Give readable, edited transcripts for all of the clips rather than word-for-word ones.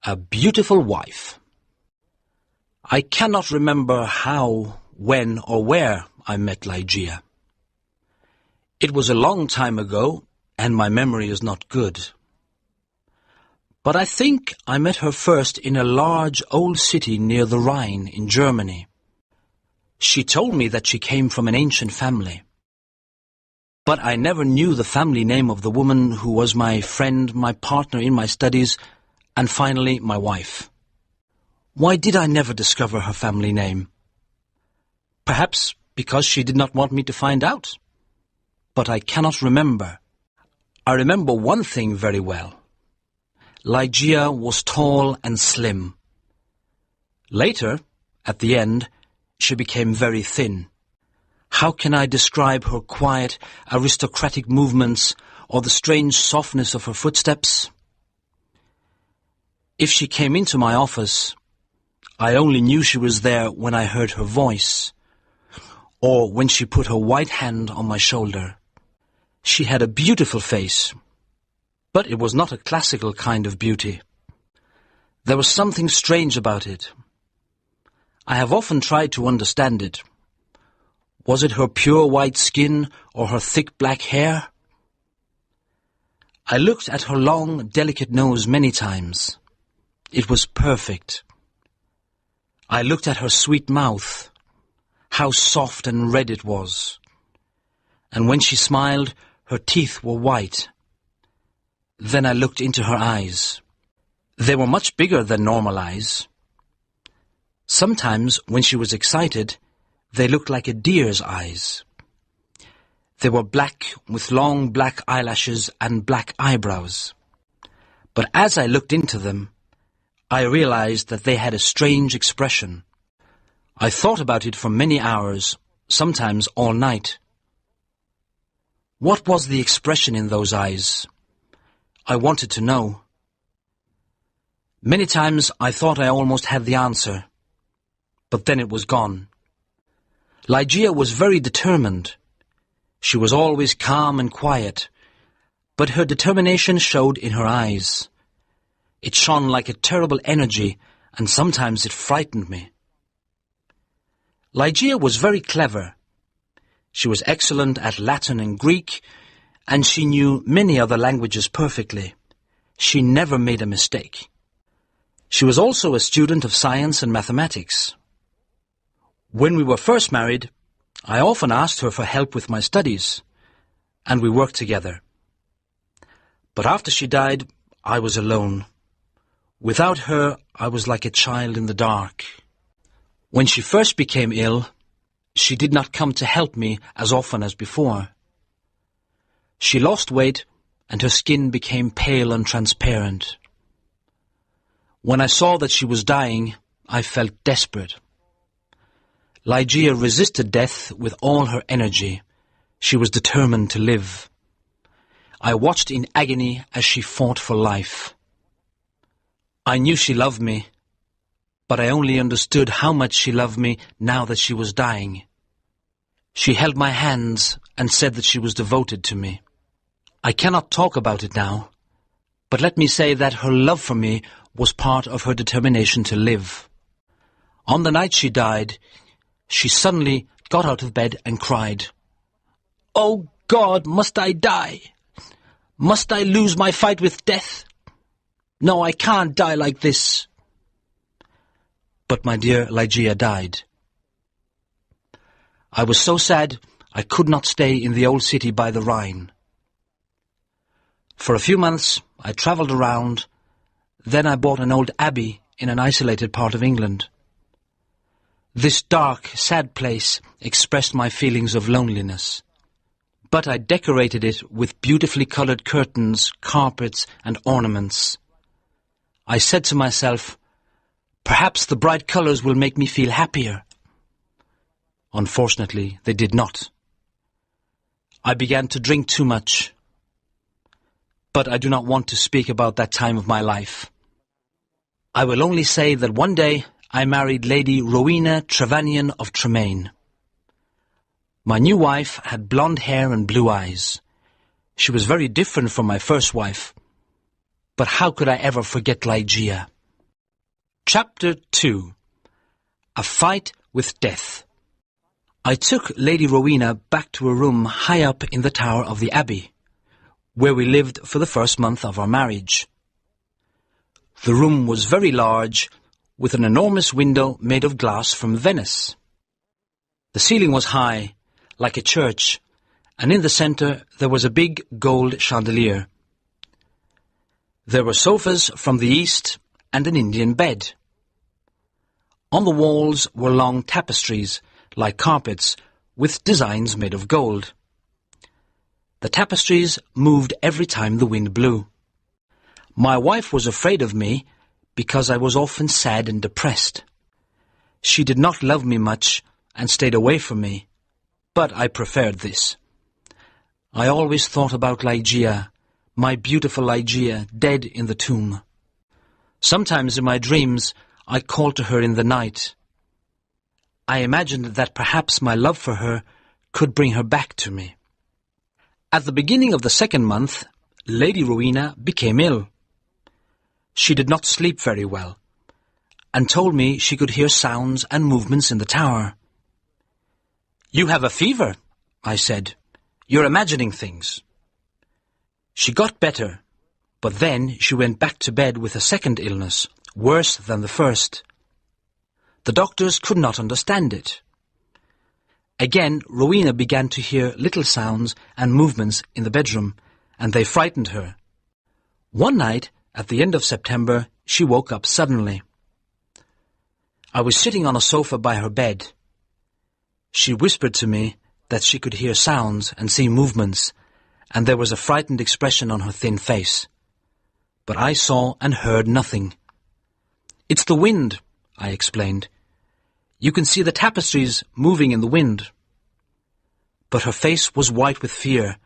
A beautiful wife. I cannot remember how, when, or where I met Ligeia. It was a long time ago, and my memory is not good. But I think I met her first in a large old city near the Rhine in Germany. She told me that she came from an ancient family. But I never knew the family name of the woman who was my friend, my partner in my studies, and finally my wife. Why did I never discover her family name? Perhaps because she did not want me to find out. But I cannot remember. I remember one thing very well. Ligeia was tall and slim. Later, at the end, she became very thin. How can I describe her quiet, aristocratic movements or the strange softness of her footsteps? If she came into my office, I only knew she was there when I heard her voice, or when she put her white hand on my shoulder. She had a beautiful face, but it was not a classical kind of beauty. There was something strange about it. I have often tried to understand it. Was it her pure white skin or her thick black hair? I looked at her long, delicate nose many times. It was perfect. I looked at her sweet mouth. How soft and red it was. And when she smiled, her teeth were white. Then I looked into her eyes. They were much bigger than normal eyes. Sometimes, when she was excited, they looked like a deer's eyes. They were black, with long black eyelashes and black eyebrows. But as I looked into them, I realized that they had a strange expression. I thought about it for many hours, sometimes all night. What was the expression in those eyes? I wanted to know. Many times I thought I almost had the answer, but then it was gone. Ligeia was very determined. She was always calm and quiet, but her determination showed in her eyes. It shone like a terrible energy, and sometimes it frightened me. Ligeia was very clever. She was excellent at Latin and Greek, and she knew many other languages perfectly. She never made a mistake. She was also a student of science and mathematics. When we were first married, I often asked her for help with my studies, and we worked together. But after she died, I was alone. Without her, I was like a child in the dark. When she first became ill, she did not come to help me as often as before. She lost weight, and her skin became pale and transparent. When I saw that she was dying, I felt desperate. Ligeia resisted death with all her energy. She was determined to live. I watched in agony as she fought for life. I knew she loved me, but I only understood how much she loved me now that she was dying. She held my hands and said that she was devoted to me. I cannot talk about it now, but let me say that her love for me was part of her determination to live. On the night she died, she suddenly got out of bed and cried, "Oh God, must I die? Must I lose my fight with death? No, I can't die like this." But my dear Ligeia died. I was so sad I could not stay in the old city by the Rhine. For a few months I travelled around, then I bought an old abbey in an isolated part of England. This dark, sad place expressed my feelings of loneliness. But I decorated it with beautifully coloured curtains, carpets, and ornaments. I said to myself, perhaps the bright colours will make me feel happier. Unfortunately, they did not. I began to drink too much. But I do not want to speak about that time of my life. I will only say that one day I married Lady Rowena Trevanion of Tremaine. My new wife had blonde hair and blue eyes. She was very different from my first wife. But how could I ever forget Ligeia? Chapter 2. A Fight with Death. I took Lady Rowena back to a room high up in the tower of the Abbey, where we lived for the first month of our marriage. The room was very large, with an enormous window made of glass from Venice. The ceiling was high, like a church, and in the centre there was a big gold chandelier. There were sofas from the east and an Indian bed. On the walls were long tapestries, like carpets, with designs made of gold. The tapestries moved every time the wind blew. My wife was afraid of me because I was often sad and depressed. She did not love me much and stayed away from me, but I preferred this. I always thought about Ligeia, my beautiful Ligeia, dead in the tomb. Sometimes in my dreams I called to her in the night. I imagined that perhaps my love for her could bring her back to me. At the beginning of the second month, Lady Rowena became ill. She did not sleep very well, and told me she could hear sounds and movements in the tower. "You have a fever," I said. "You're imagining things." She got better, but then she went back to bed with a second illness, worse than the first. The doctors could not understand it. Again, Rowena began to hear little sounds and movements in the bedroom, and they frightened her. One night, at the end of September, she woke up suddenly. I was sitting on a sofa by her bed. She whispered to me that she could hear sounds and see movements, and there was a frightened expression on her thin face. But I saw and heard nothing. "It's the wind," I explained. "You can see the tapestries moving in the wind." But her face was white with fear,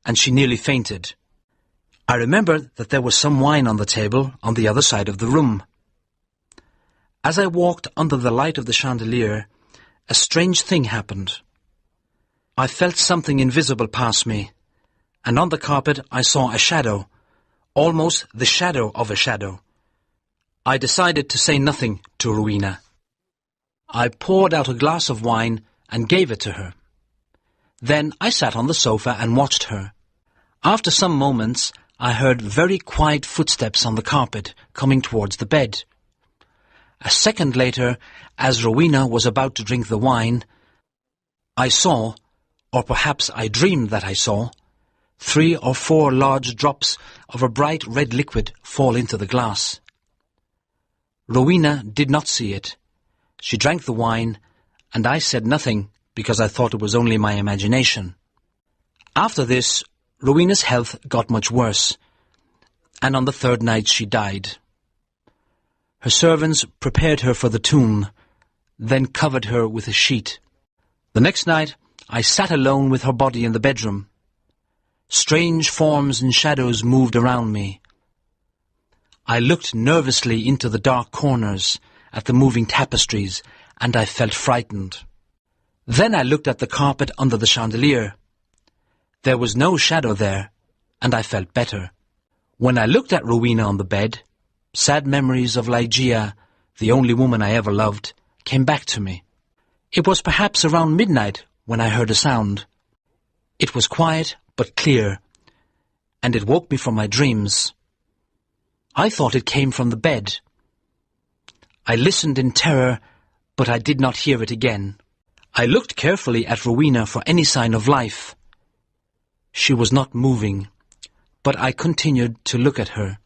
and she nearly fainted. I remembered that there was some wine on the table on the other side of the room. As I walked under the light of the chandelier, a strange thing happened. I felt something invisible pass me, and on the carpet I saw a shadow, almost the shadow of a shadow. I decided to say nothing to Rowena. I poured out a glass of wine and gave it to her. Then I sat on the sofa and watched her. After some moments, I heard very quiet footsteps on the carpet coming towards the bed. A second later, as Rowena was about to drink the wine, I saw, or perhaps I dreamed that I saw, 3 or 4 large drops of a bright red liquid fall into the glass. Rowena did not see it. She drank the wine, and I said nothing because I thought it was only my imagination. After this, Rowena's health got much worse, and on the third night she died. Her servants prepared her for the tomb, then covered her with a sheet. The next night I sat alone with her body in the bedroom. Strange forms and shadows moved around me. I looked nervously into the dark corners at the moving tapestries, and I felt frightened. Then I looked at the carpet under the chandelier. There was no shadow there, and I felt better. When I looked at Rowena on the bed, sad memories of Ligeia, the only woman I ever loved, came back to me. It was perhaps around midnight when I heard a sound. It was quiet but clear, and it woke me from my dreams. I thought it came from the bed. I listened in terror, but I did not hear it again. I looked carefully at Rowena for any sign of life. She was not moving, but I continued to look at her.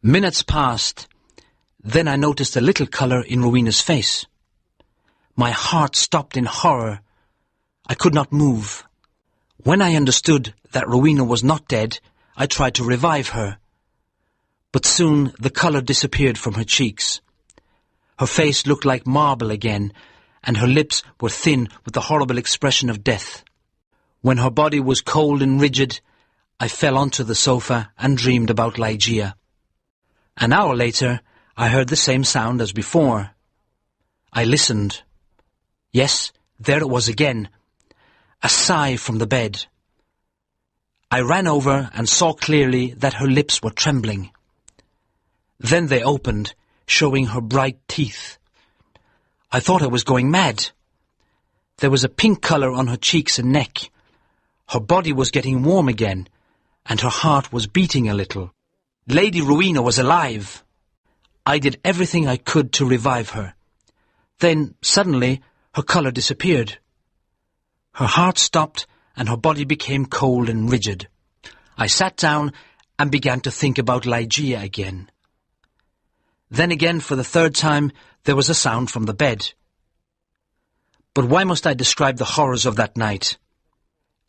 Minutes passed. Then I noticed a little colour in Rowena's face. My heart stopped in horror. I could not move. When I understood that Rowena was not dead, I tried to revive her. But soon the colour disappeared from her cheeks. Her face looked like marble again, and her lips were thin with the horrible expression of death. When her body was cold and rigid, I fell onto the sofa and dreamed about Ligeia. An hour later, I heard the same sound as before. I listened. Yes, there it was again, a sigh from the bed. I ran over and saw clearly that her lips were trembling. Then they opened, showing her bright teeth. I thought I was going mad. There was a pink colour on her cheeks and neck. Her body was getting warm again, and her heart was beating a little. Lady Rowena was alive. I did everything I could to revive her. Then, suddenly, her colour disappeared. Her heart stopped, and her body became cold and rigid. I sat down and began to think about Ligeia again. Then again, for the third time, there was a sound from the bed. But why must I describe the horrors of that night?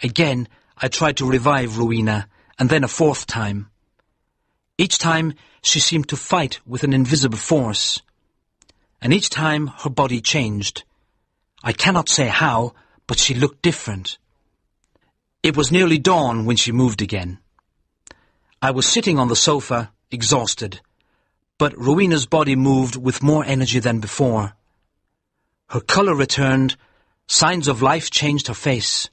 Again, I tried to revive Rowena, and then a fourth time. Each time, she seemed to fight with an invisible force. And each time, her body changed. I cannot say how, but she looked different. It was nearly dawn when she moved again. I was sitting on the sofa, exhausted, but Rowena's body moved with more energy than before. Her colour returned, signs of life changed her face.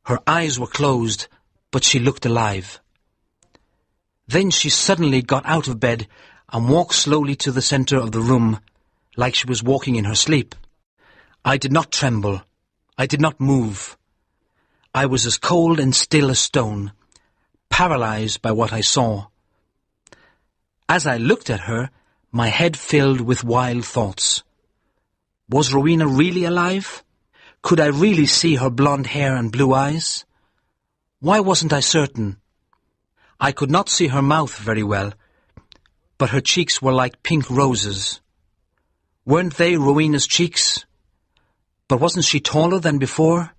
Her eyes were closed, but she looked alive. Then she suddenly got out of bed and walked slowly to the centre of the room, like she was walking in her sleep. I did not tremble. I did not move. I was as cold and still as stone, paralysed by what I saw. As I looked at her, my head filled with wild thoughts. Was Rowena really alive? Could I really see her blonde hair and blue eyes? Why wasn't I certain? I could not see her mouth very well, but her cheeks were like pink roses. Weren't they Rowena's cheeks? But wasn't she taller than before?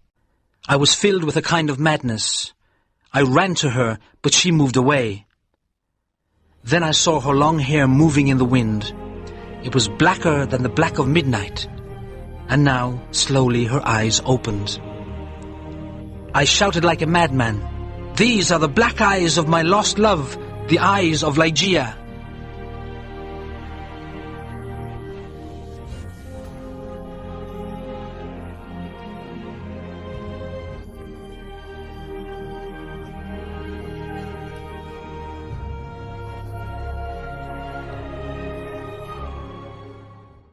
I was filled with a kind of madness. I ran to her, but she moved away. Then I saw her long hair moving in the wind. It was blacker than the black of midnight. And now, slowly, her eyes opened. I shouted like a madman, "These are the black eyes of my lost love, the eyes of Ligeia."